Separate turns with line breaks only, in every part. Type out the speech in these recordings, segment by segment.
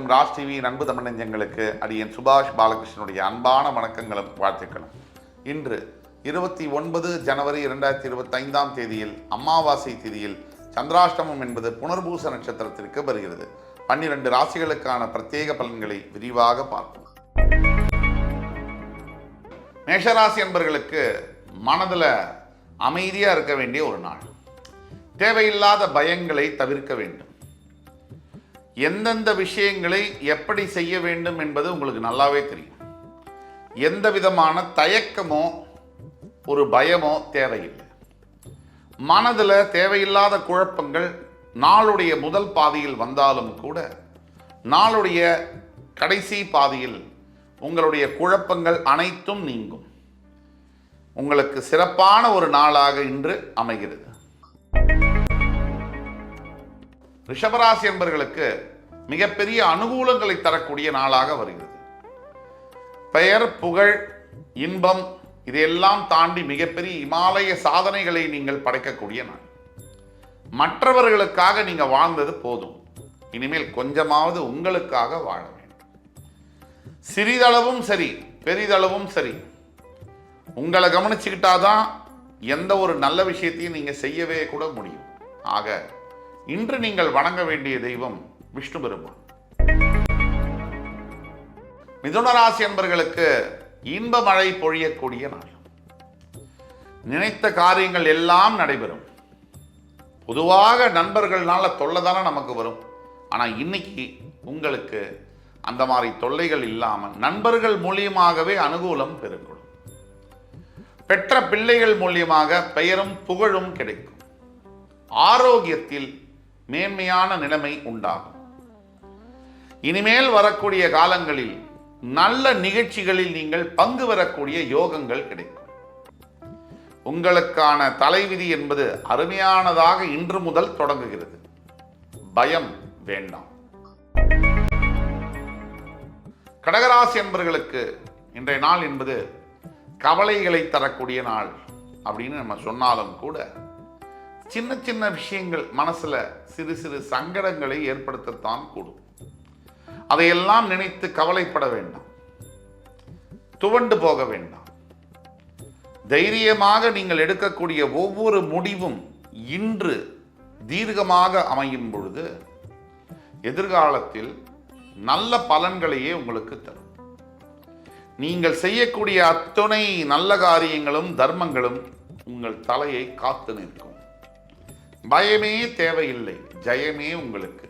Raj TV அன்பு தமிழ் நெஞ்சங்களுக்கு அடியன் சுபாஷ் பாலகிருஷ்ணனுடைய அன்பான வணக்கங்களும் வாழ்த்துக்களும். இன்று 29 ஜனவரி 2025 தேதியில் அமாவாசை திதியில் சந்திராஷ்டமம் என்பது புனர்பூச நட்சத்திரத்திற்கு வருகிறது. 12 ராசிகளுக்கான பிரத்யேக பலன்களை விரிவாக பார்ப்போம். மேஷராசி என்பவர்களுக்கு மனதில் அமைதியாக இருக்க வேண்டிய ஒரு நாள். தேவையில்லாத பயங்களை தவிர்க்க வேண்டும். எந்தெந்த விஷயங்களை எப்படி செய்ய வேண்டும் என்பது உங்களுக்கு நல்லாவே தெரியும். எந்த விதமான தயக்கமோ ஒரு பயமோ தேவையில்லை. மனதில் தேவையில்லாத குழப்பங்கள் நாளுடைய முதல் பாதியில் வந்தாலும் கூட நாளுடைய கடைசி பாதியில் உங்களுடைய குழப்பங்கள் அனைத்தும் நீங்கும். உங்களுக்கு சிறப்பான ஒரு நாளாக இன்று அமைகிறது. ரிஷபராசி என்பவர்களுக்கு மிகப்பெரிய அனுகூலங்களை தரக்கூடிய நாளாக வருகிறது. பெயர், புகழ், இன்பம் இதையெல்லாம் தாண்டி மிகப்பெரிய இமாலய சாதனைகளை நீங்கள் படைக்கக்கூடிய நாள். மற்றவர்களுக்காக நீங்க வாழ்ந்தது போதும். இனிமேல் கொஞ்சமாவது உங்களுக்காக வாழ வேண்டும். சிறிதளவும் சரி பெரிதளவும் சரி உங்களை கவனிச்சுக்கிட்டாதான் எந்த ஒரு நல்ல விஷயத்தையும் நீங்க செய்யவே கூட முடியும். ஆக இன்று நீங்கள் வணங்க வேண்டிய தெய்வம் விஷ்ணு பெருமான். மிதுன ராசி என்பவர்களுக்கு இன்ப மழை பொழியக்கூடிய நாள். நினைத்த காரியங்கள் எல்லாம் நடைபெறும். பொதுவாக நண்பர்கள்னால தொல்லை தானே நமக்கு வரும். ஆனால் இன்னைக்கு உங்களுக்கு அந்த மாதிரி தொல்லைகள் இல்லாமல் நண்பர்கள் மூலியமாகவே அனுகூலம் பெருங்கொள்ளும். பெற்ற பிள்ளைகள் மூலியமாக பெயரும் புகழும் கிடைக்கும். ஆரோக்கியத்தில் மேன்மையான நிலைமை உண்டாகும். இனிமேல் வரக்கூடிய காலங்களில் நல்ல நிகழ்ச்சிகளில் நீங்கள் பங்கு பெறக்கூடிய யோகங்கள் கிடைக்கும். உங்களுக்கான தலைவிதி என்பது அருமையானதாக இன்று முதல் தொடங்குகிறது. பயம் வேண்டாம். கடகராசி என்பவர்களுக்கு இன்றைய நாள் என்பது கவலைகளை தரக்கூடிய நாள் அப்படின்னு நம்ம சொன்னாலும் கூட சின்ன சின்ன விஷயங்கள் மனசுல சிறு சிறு சங்கடங்களை ஏற்படுத்தத்தான் கூடும். அதையெல்லாம் நினைத்து கவலைப்பட வேண்டாம். துவண்டு போக வேண்டாம். தைரியமாக நீங்கள் எடுக்கக்கூடிய ஒவ்வொரு முடிவும் இன்று தீர்க்கமாக அமையும் பொழுது எதிர்காலத்தில் நல்ல பலன்களையே உங்களுக்கு தரும். நீங்கள் செய்யக்கூடிய அத்துணை நல்ல காரியங்களும் தர்மங்களும் உங்கள் தலையை காத்து நிற்கும். பயமே தேவையில்லை, ஜெயமே உங்களுக்கு.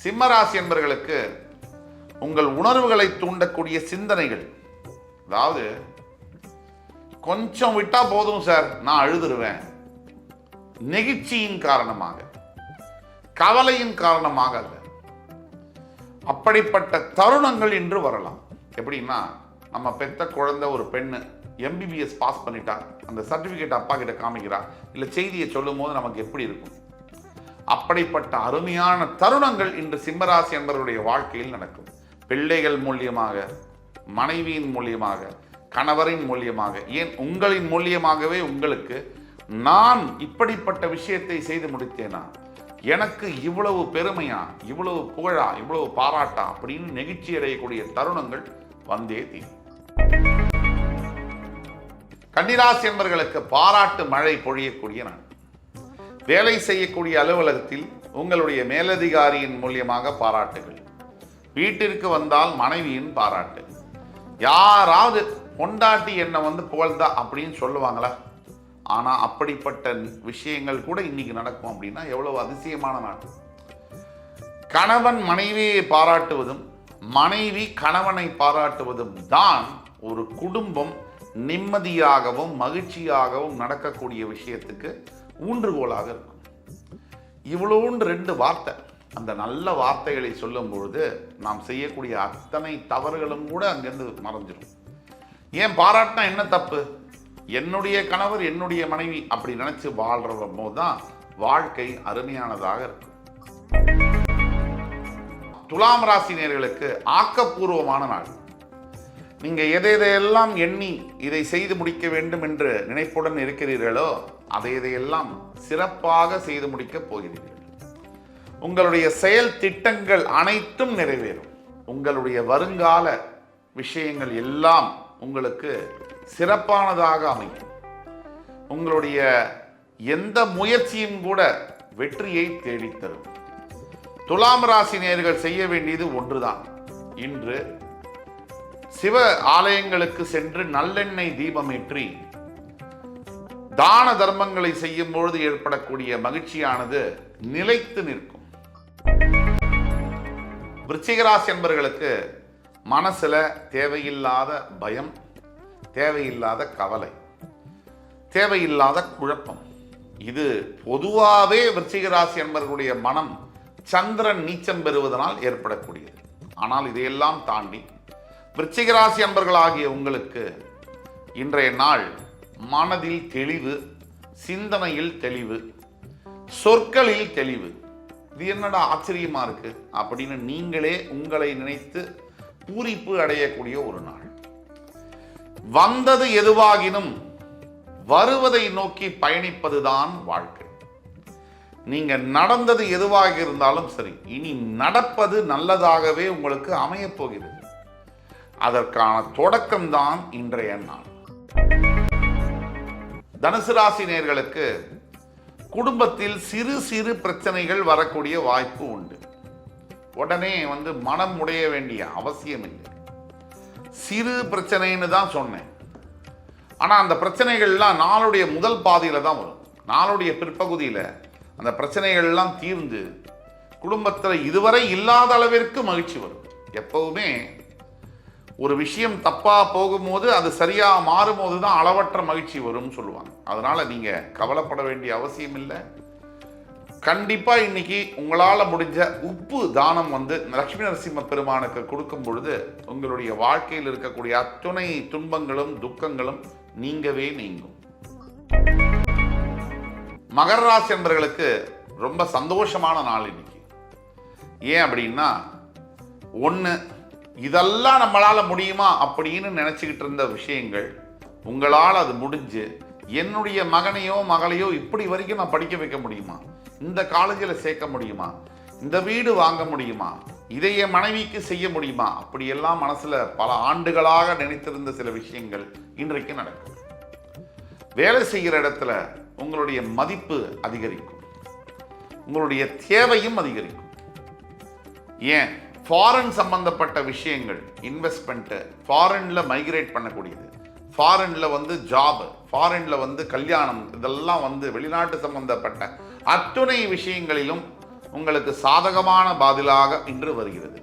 சிம்மராசி என்பவர்களுக்கு உங்கள் உணர்வுகளை தூண்டக்கூடிய சிந்தனைகள், அதாவது கொஞ்சம் விட்டா போதும் சார் நான் அழுதுருவேன், நெகிழ்ச்சியின் காரணமாக, கவலையின் காரணமாக அல்ல, அப்படிப்பட்ட தருணங்கள் இன்று வரலாம். எப்படின்னா, நம்ம பெத்த குழந்தை ஒரு பெண்ணு MBBS பாஸ் பண்ணிட்டா, அந்த சர்டிஃபிகேட் அப்பா கிட்ட காமிக்கிறா, இல்லை செய்தியை சொல்லும் போது நமக்கு எப்படி இருக்கும்? அப்படிப்பட்ட அருமையான தருணங்கள் இன்று சிம்மராசி என்பவருடைய வாழ்க்கையில் நடக்கும். பிள்ளைகள் மூலியமாக, மனைவியின் மூலியமாக, கணவரின் மூலியமாக, ஏன் உங்களின் மூலியமாகவே உங்களுக்கு நான் இப்படிப்பட்ட விஷயத்தை செய்து முடித்தேனா, எனக்கு இவ்வளவு பெருமையா, இவ்வளவு புகழா, இவ்வளவு பாராட்டா அப்படின்னு நெகிழ்ச்சி அடையக்கூடிய தருணங்கள் வந்தே தீரும். கன்னிராசி என்பவர்களுக்கு பாராட்டு மழை பொழியக்கூடிய நாள். வேலை செய்யக்கூடிய அலுவலகத்தில் உங்களுடைய மேலதிகாரியின் மூலியமாக பாராட்டுகள். வீட்டிற்கு வந்தால் மனைவியின் பாராட்டு. யாராவது பொண்டாட்டி என்னை புகழ்ந்தா அப்படின்னு சொல்லுவாங்களா? ஆனா அப்படிப்பட்ட விஷயங்கள் கூட இன்னைக்கு நடக்கும். அப்படின்னா எவ்வளவு அதிசயமான நாள். கணவன் மனைவியை பாராட்டுவதும் மனைவி கணவனை பாராட்டுவதும் தான் ஒரு குடும்பம் நிம்மதியாகவும் மகிழ்ச்சியாகவும் நடக்கக்கூடிய விஷயத்துக்கு ஊன்றுகோலாக இருக்கும். இவ்வளோன்று 2 வார்த்தை, அந்த நல்ல வார்த்தைகளை சொல்லும் பொழுது நாம் செய்யக்கூடிய அத்தனை தவறுகளும் கூட அங்கிருந்து மறைஞ்சிடும். ஏன் பாராட்டினா என்ன தப்பு? என்னுடைய கணவர் என்னுடைய மனைவி அப்படி நினைச்சு வாழ்ற போது தான் வாழ்க்கை அருமையானதாக இருக்கும். துலாம் ராசி நேயர்களுக்கு ஆக்கப்பூர்வமான நாள். நீங்க எதையெல்லாம் எண்ணி இதை செய்து முடிக்க வேண்டும் என்று நினைப்புடன் இருக்கிறீர்களோ அதையெல்லாம் சிறப்பாக செய்து முடிக்கப் போகிறீர்கள். உங்களுடைய செயல் திட்டங்கள் அனைத்தும் நிறைவேறும். உங்களுடைய வருங்கால விஷயங்கள் எல்லாம் உங்களுக்கு சிறப்பானதாக அமையும். உங்களுடைய எந்த முயற்சியும் கூட வெற்றியை தேடித்தரும். துலாம் ராசி நேயர்கள் செய்ய வேண்டியது ஒன்றுதான். இன்று சிவ ஆலயங்களுக்கு சென்று நல்லெண்ணெய் தீபமேற்றி தான தர்மங்களை செய்யும் பொழுது ஏற்படக்கூடிய மகிழ்ச்சியானது நிலைத்து நிற்கும். விருச்சிக ராசி என்பவர்களுக்கு மனசுல தேவையில்லாத பயம், தேவையில்லாத கவலை, தேவையில்லாத குழப்பம், இது பொதுவாகவே விருச்சிக ராசி என்பவர்களுடைய மனம் சந்திரன் நீச்சம் பெறுவதனால் ஏற்படக்கூடியது. ஆனால் இதையெல்லாம் தாண்டி விருச்சிக ராசி என்பவர்களாகிய உங்களுக்கு இன்றைய நாள் மனதில் தெளிவு, சிந்தனையில் தெளிவு, சொற்களில் தெளிவு. இது என்னடா ஆச்சரியமா இருக்கு அப்படின்னு நீங்களே உங்களை நினைத்து பூரிப்பு அடையக்கூடிய ஒரு நாள். வந்தது எதுவாகினும் வருவதை நோக்கி பயணிப்பதுதான் வாழ்க்கை. நீங்க நடந்தது எதுவாக இருந்தாலும் சரி, இனி நடப்பது நல்லதாகவே உங்களுக்கு அமையப் போகிறது. அதற்கான தொடக்கம்தான் இன்றைய நாள். தனுசு ராசி நேயர்களுக்கு குடும்பத்தில் சிறு சிறு பிரச்சனைகள் வரக்கூடிய வாய்ப்பு உண்டு. உடனே மனம் உடைய வேண்டிய அவசியம் இல்லை. சிறு பிரச்சனைன்னு தான் சொன்னேன். ஆனால் அந்த பிரச்சனைகள்லாம் நாளுடைய முதல் பாதியில் தான் வரும். நாளுடைய பிற்பகுதியில் அந்த பிரச்சனைகள்லாம் தீர்ந்து குடும்பத்தில் இதுவரை இல்லாத அளவிற்கு மகிழ்ச்சி வரும். எப்பவுமே ஒரு விஷயம் தப்பாக போகும்போது அது சரியாக மாறும்போது தான் அளவற்ற மகிழ்ச்சி வரும்னு சொல்லுவாங்க. அதனால் நீங்கள் கவலைப்பட வேண்டிய அவசியம் இல்லை. கண்டிப்பாக இன்னைக்கு உங்களால் முடிஞ்ச உப்பு தானம் லட்சுமி நரசிம்ம பெருமானுக்கு கொடுக்கும் பொழுது உங்களுடைய வாழ்க்கையில் இருக்கக்கூடிய அத்துணை துன்பங்களும் துக்கங்களும் நீங்கவே நீங்கும். மகர ராசி என்பவர்களுக்கு ரொம்ப சந்தோஷமான நாள் இன்னைக்கு. ஏன் அப்படின்னா, ஒன்று, இதெல்லாம் நம்மளால முடியுமா அப்படின்னு நினைச்சுக்கிட்டு இருந்த விஷயங்கள் உங்களால் அது முடிஞ்சு, என்னுடைய மகனையோ மகளையோ இப்படி வரைக்கும் நான் படிக்க வைக்க முடியுமா, இந்த காலேஜில் சேர்க்க முடியுமா, இந்த வீடு வாங்க முடியுமா, இதை என் மனைவிக்கு செய்ய முடியுமா, அப்படியெல்லாம் மனசுல பல ஆண்டுகளாக நினைத்திருந்த சில விஷயங்கள் இன்றைக்கு நடக்கும். வேலை செய்கிற இடத்துல உங்களுடைய மதிப்பு அதிகரிக்கும், உங்களுடைய தேவையும் அதிகரிக்கும். ஏன், ஃபாரின் சம்பந்தப்பட்ட விஷயங்கள், இன்வெஸ்ட்மெண்ட், ஃபாரின்ல மைக்ரேட் பண்ணக்கூடியது, ஃபாரின்ல ஜாப், ஃபாரின்ல கல்யாணம், இதெல்லாம் வெளிநாட்டு சம்பந்தப்பட்ட அத்துணை விஷயங்களிலும் உங்களுக்கு சாதகமான பதிலாக இன்று வருகிறது.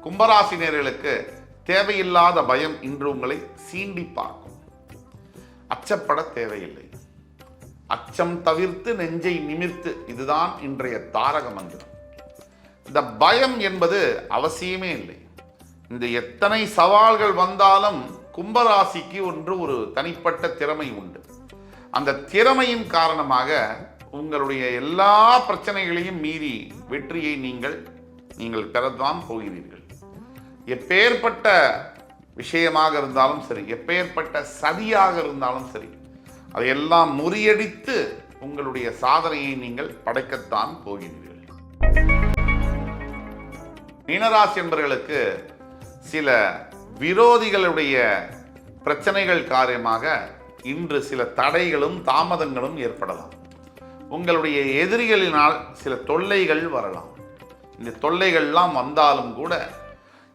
கும்பராசினியர்களுக்கு தேவையில்லாத பயம் இன்று உங்களை சீண்டி பார்க்கும். அச்சப்பட தேவையில்லை. அச்சம் தவிர்த்து நெஞ்சை நிமிர்த்து, இதுதான் இன்றைய தாரக மந்திரம். இந்த பயம் என்பது அவசியமே இல்லை. இந்த எத்தனை சவால்கள் வந்தாலும் கும்பராசிக்கு ஒரு தனிப்பட்ட திறமை உண்டு. அந்த திறமையின் காரணமாக உங்களுடைய எல்லா பிரச்சனைகளையும் மீறி வெற்றியை நீங்கள் பெறத்தான் போகிறீர்கள். எப்பேற்பட்ட விஷயமாக இருந்தாலும் சரி, எப்பேற்பட்ட சதியாக இருந்தாலும் சரி, அதையெல்லாம் முறியடித்து உங்களுடைய சாதனையை நீங்கள் படைக்கத்தான் போகிறீர்கள். மீனராசி என்பவர்களுக்கு சில விரோதிகளுடைய பிரச்சனைகள் காரணமாக இன்று சில தடைகளும் தாமதங்களும் ஏற்படலாம். உங்களுடைய எதிரிகளினால் சில தொல்லைகள் வரலாம். இந்த தொல்லைகள்லாம் வந்தாலும் கூட,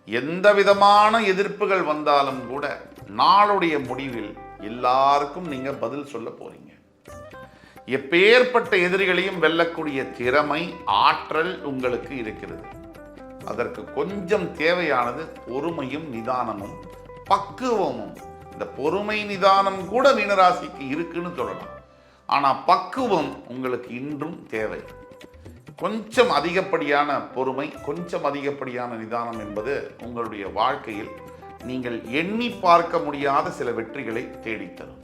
எந்த விதமான எதிர்ப்புகள் வந்தாலும் கூட, நாளுடைய முடிவில் எல்லாருக்கும் நீங்க பதில் சொல்ல போறீங்க. எப்பேற்பட்ட எதிரிகளையும் வெல்லக்கூடிய திறமை, ஆற்றல் உங்களுக்கு இருக்கிறது. அதற்கு கொஞ்சம் தேவையானது பொறுமையும் நிதானமும் பக்குவமும். இந்த பொறுமை நிதானம் கூட மீனராசிக்கு இருக்குன்னு சொல்லலாம். ஆனால் பக்குவம் உங்களுக்கு இன்றும் தேவை. கொஞ்சம் அதிகப்படியான பொறுமை, கொஞ்சம் அதிகப்படியான நிதானம் என்பது உங்களுடைய வாழ்க்கையில் நீங்கள் எண்ணி பார்க்க முடியாத சில வெற்றிகளை தேடித்தரும்.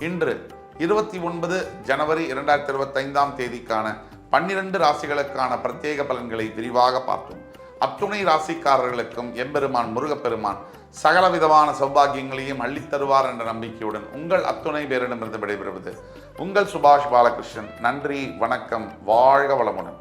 இன்று 29 ஜனவரி 2025 தேதிக்கான 12 ராசிகளுக்கான பிரத்யேக பலன்களை விரிவாக பார்த்தோம். அத்துணை ராசிக்காரர்களுக்கும் எம்பெருமான் முருகப்பெருமான் சகலவிதமான சௌபாகியங்களையும் அள்ளித்தருவார் என்ற நம்பிக்கையுடன் உங்கள் அத்துணை பேரிடமிருந்து விடைபெறுவது உங்கள் சுபாஷ் பாலகிருஷ்ணன். நன்றி, வணக்கம், வாழ்க வளமுடன்.